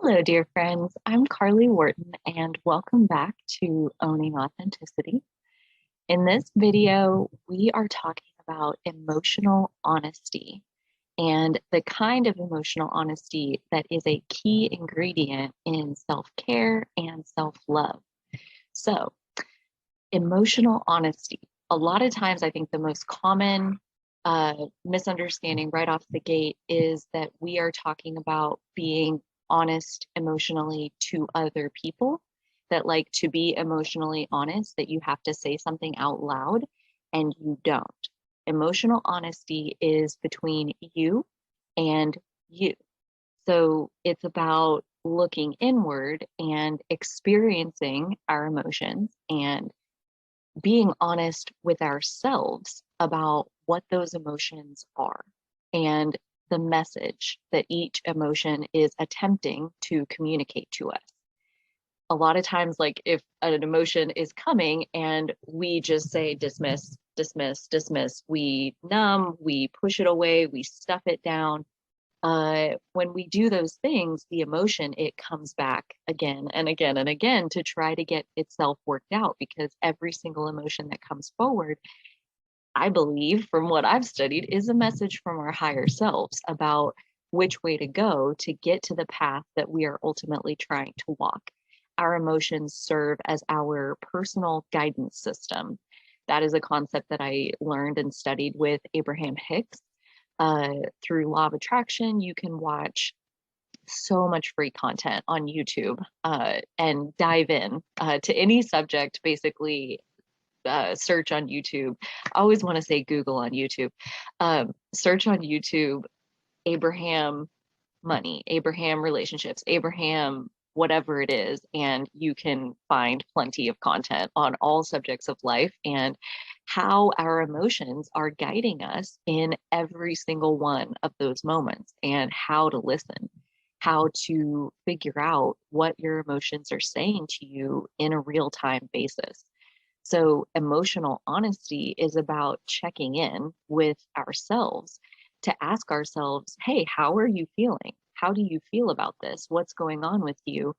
Hello, dear friends. I'm Carly Wharton, and welcome back to Owning Authenticity. In this video, we are talking about emotional honesty and the kind of emotional honesty that is a key ingredient in self-care and self-love. So, emotional honesty. A lot of times, I think the most common misunderstanding right off the gate is that we are talking about being honest emotionally to other people, that like to be emotionally honest, that you have to say something out loud and you don't. Emotional honesty is between you and you. So it's about looking inward and experiencing our emotions and being honest with ourselves about what those emotions are and the message that each emotion is attempting to communicate to us. A lot of times, like if an emotion is coming and we just say dismiss, dismiss, dismiss, we numb, we push it away, we stuff it down. When we do those things, the emotion, it comes back again and again and again to try to get itself worked out, because every single emotion that comes forward, I believe from what I've studied, is a message from our higher selves about which way to go to get to the path that we are ultimately trying to walk. Our emotions serve as our personal guidance system. That is a concept that I learned and studied with Abraham Hicks. Through Law of Attraction, you can watch so much free content on YouTube and dive in to any subject, basically. Search on YouTube. I always want to say Google on YouTube. Search on YouTube Abraham money, Abraham relationships, Abraham whatever it is, and you can find plenty of content on all subjects of life and how our emotions are guiding us in every single one of those moments, and how to listen, how to figure out what your emotions are saying to you in a real-time basis. So, emotional honesty is about checking in with ourselves to ask ourselves, hey, how are you feeling? How do you feel about this? What's going on with you?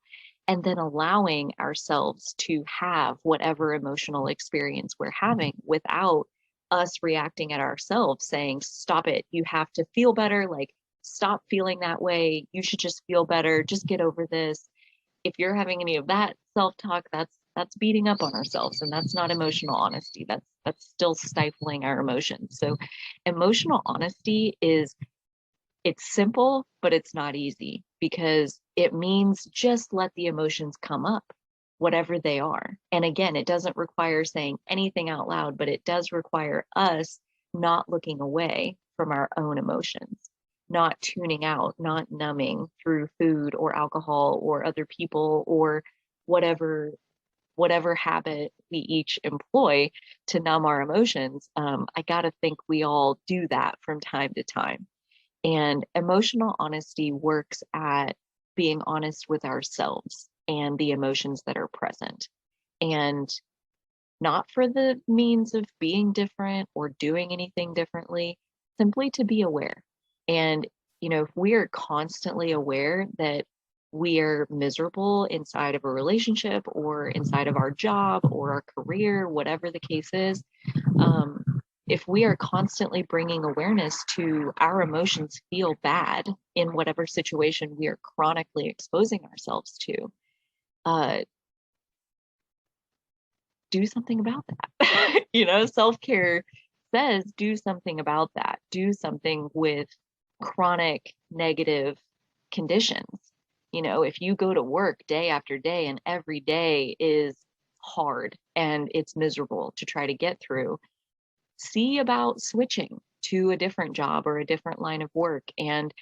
And then allowing ourselves to have whatever emotional experience we're having without us reacting at ourselves, saying, stop it, you have to feel better. Like, stop feeling that way. You should just feel better. Just get over this. If you're having any of that self-talk, that's beating up on ourselves, and that's not emotional honesty. That's still stifling our emotions. So emotional honesty is, it's simple, but it's not easy, because it means just let the emotions come up, whatever they are. And again, it doesn't require saying anything out loud, but it does require us not looking away from our own emotions, not tuning out, not numbing through food or alcohol or other people or whatever habit we each employ to numb our emotions. I got to think we all do that from time to time. And emotional honesty works at being honest with ourselves and the emotions that are present. And not for the means of being different or doing anything differently, simply to be aware. And, if we are constantly aware that we are miserable inside of a relationship or inside of our job or our career, whatever the case is, um, if we are constantly bringing awareness to our emotions feel bad in whatever situation we are chronically exposing ourselves to, uh, do something about that. Self-care says do something about that. Do something with chronic negative conditions. If you go to work day after day and every day is hard and it's miserable to try to get through, see about switching to a different job or a different line of work. And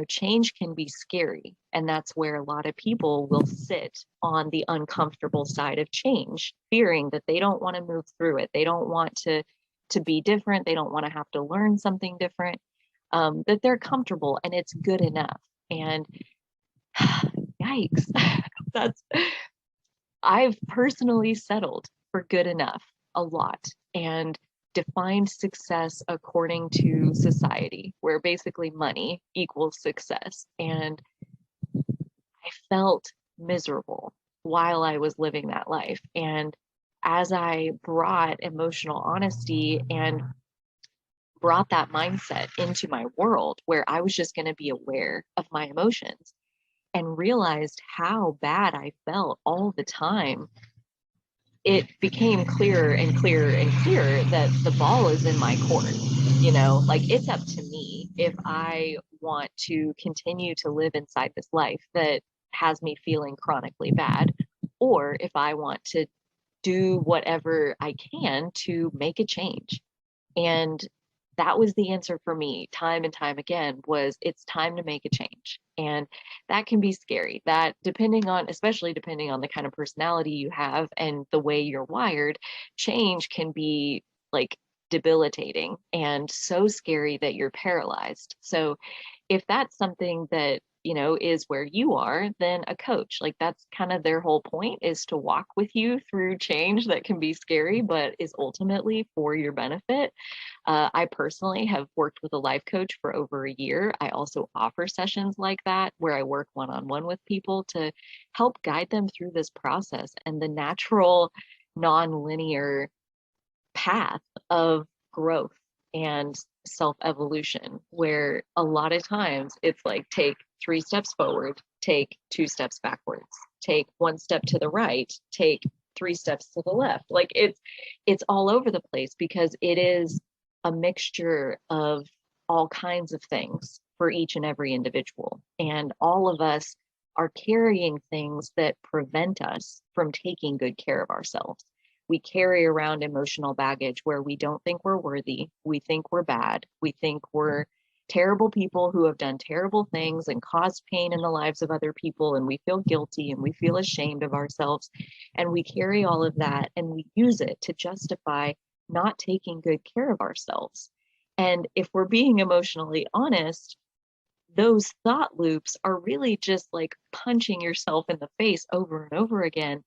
change can be scary. And that's where a lot of people will sit on the uncomfortable side of change, fearing that they don't want to move through it. They don't want to be different. They don't want to have to learn something different, that they're comfortable and it's good enough. And yikes, that's, I've personally settled for good enough a lot and defined success according to society, where basically money equals success. And I felt miserable while I was living that life. And as I brought emotional honesty and brought that mindset into my world where I was just going to be aware of my emotions and realized how bad I felt all the time, it became clearer and clearer and clearer that the ball is in my court. Like, it's up to me if I want to continue to live inside this life that has me feeling chronically bad, or if I want to do whatever I can to make a change. And that was the answer for me time and time again, was it's time to make a change. And that can be scary. That, especially depending on the kind of personality you have and the way you're wired, change can be like debilitating and so scary that you're paralyzed. So if that's something that is where you are, then a coach, like, that's kind of their whole point, is to walk with you through change that can be scary but is ultimately for your benefit. I personally have worked with a life coach for over a year. I also offer sessions like that where I work one-on-one with people to help guide them through this process and the natural non-linear path of growth and self-evolution, where a lot of times it's like, take 3 steps forward, take 2 steps backwards, take 1 step to the right, take 3 steps to the left. Like, it's all over the place because it is a mixture of all kinds of things for each and every individual. And all of us are carrying things that prevent us from taking good care of ourselves. We carry around emotional baggage where we don't think we're worthy. We think we're bad. We think we're terrible people who have done terrible things and caused pain in the lives of other people. And we feel guilty and we feel ashamed of ourselves. And we carry all of that and we use it to justify not taking good care of ourselves. And if we're being emotionally honest, those thought loops are really just like punching yourself in the face over and over again.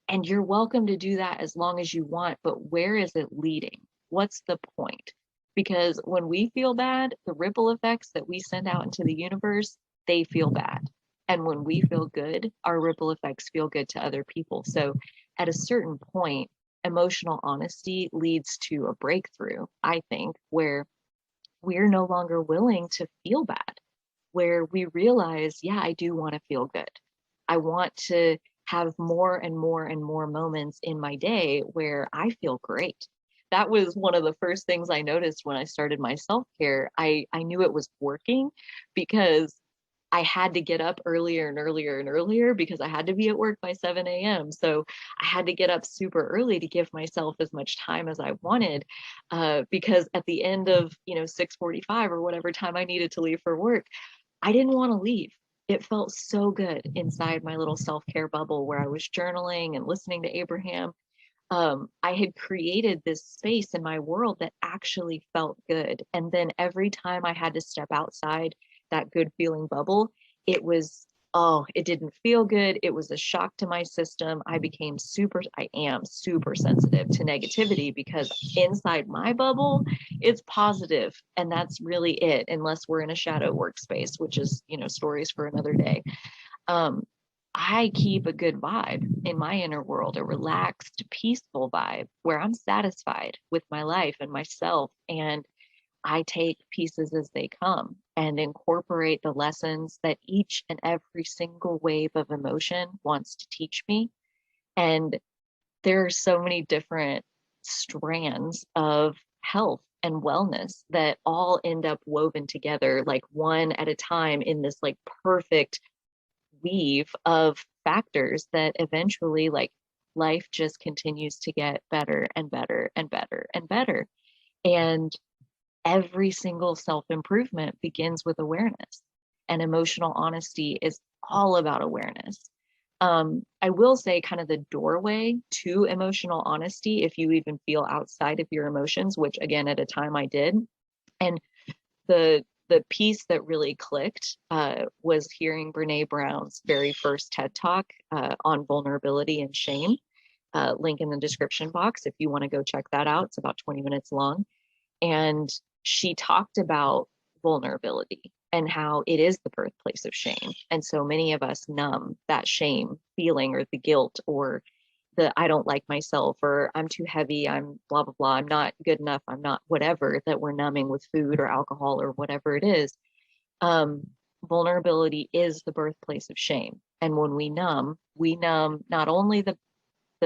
And you're welcome to do that as long as you want, but where is it leading? What's the point? Because when we feel bad, the ripple effects that we send out into the universe, they feel bad. And when we feel good, our ripple effects feel good to other people. So at a certain point, emotional honesty leads to a breakthrough, I think, where we're no longer willing to feel bad, where we realize, yeah, I do want to feel good. I want to have more and more and more moments in my day where I feel great. That was one of the first things I noticed when I started my self-care. I knew it was working because I had to get up earlier and earlier and earlier because I had to be at work by 7 a.m. So I had to get up super early to give myself as much time as I wanted, because at the end of 6:45 or whatever time I needed to leave for work, I didn't want to leave. It felt so good inside my little self-care bubble where I was journaling and listening to Abraham. I had created this space in my world that actually felt good. And then every time I had to step outside that good feeling bubble, it was, oh, it didn't feel good. It was a shock to my system. I am super sensitive to negativity because inside my bubble, it's positive. And that's really it, unless we're in a shadow workspace, which is, stories for another day. I keep a good vibe in my inner world, a relaxed, peaceful vibe where I'm satisfied with my life and myself. And I take pieces as they come and incorporate the lessons that each and every single wave of emotion wants to teach me. And there are so many different strands of health and wellness that all end up woven together, like one at a time, in this like perfect weave of factors that eventually, like, life just continues to get better and better and better and better. And every single self-improvement begins with awareness, and emotional honesty is all about awareness. I will say, kind of the doorway to emotional honesty, if you even feel outside of your emotions, which again, at a time I did, and the piece that really clicked was hearing Brene Brown's very first TED Talk on vulnerability and shame. Link in the description box if you want to go check that out. It's about 20 minutes long. And she talked about vulnerability and how it is the birthplace of shame. And so many of us numb that shame feeling, or the guilt, or the I don't like myself, or I'm too heavy, I'm blah, blah, blah, I'm not good enough, I'm not whatever, that we're numbing with food or alcohol or whatever it is. Um, Vulnerability is the birthplace of shame. And when we numb not only the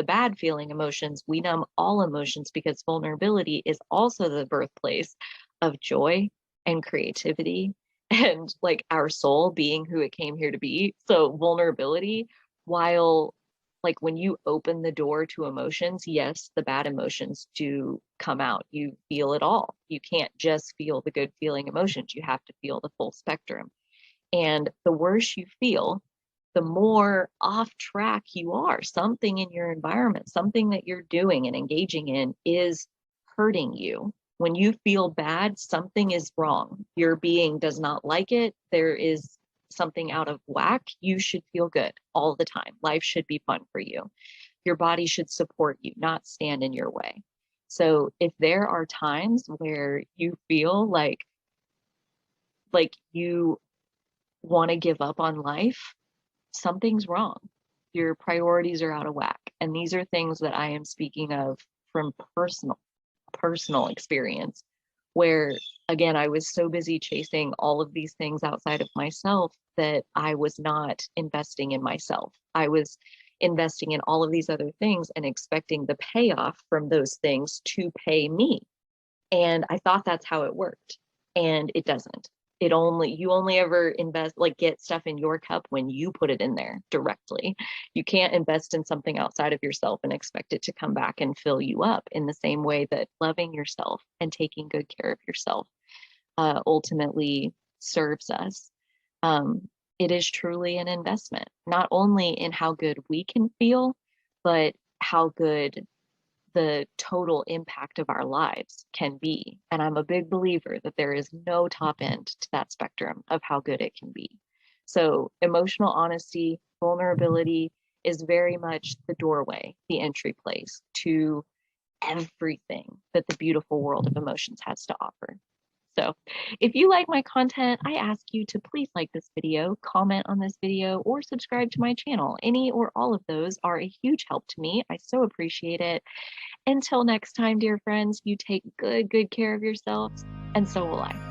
bad feeling emotions, we numb all emotions, because vulnerability is also the birthplace of joy and creativity and like our soul being who it came here to be. So vulnerability, while like when you open the door to emotions, yes, the bad emotions do come out. You feel it all. You can't just feel the good feeling emotions. You have to feel the full spectrum. And the worse you feel, the more off track you are. Something in your environment, something that you're doing and engaging in is hurting you. When you feel bad, something is wrong. Your being does not like it. There is something out of whack. You should feel good all the time. Life should be fun for you. Your body should support you, not stand in your way. So if there are times where you feel like you want to give up on life, something's wrong. Your priorities are out of whack. And these are things that I am speaking of from personal experience, where again, I was so busy chasing all of these things outside of myself that I was not investing in myself. I was investing in all of these other things and expecting the payoff from those things to pay me. And I thought that's how it worked. And it doesn't. You only ever invest, like get stuff in your cup when you put it in there directly. You can't invest in something outside of yourself and expect it to come back and fill you up, in the same way that loving yourself and taking good care of yourself ultimately serves us. Um, it is truly an investment, not only in how good we can feel, but how good the total impact of our lives can be. And I'm a big believer that there is no top end to that spectrum of how good it can be. So emotional honesty, vulnerability is very much the doorway, the entry place to everything that the beautiful world of emotions has to offer. So if you like my content, I ask you to please like this video, comment on this video, or subscribe to my channel. Any or all of those are a huge help to me. I so appreciate it. Until next time, dear friends, you take good care of yourselves, and so will I.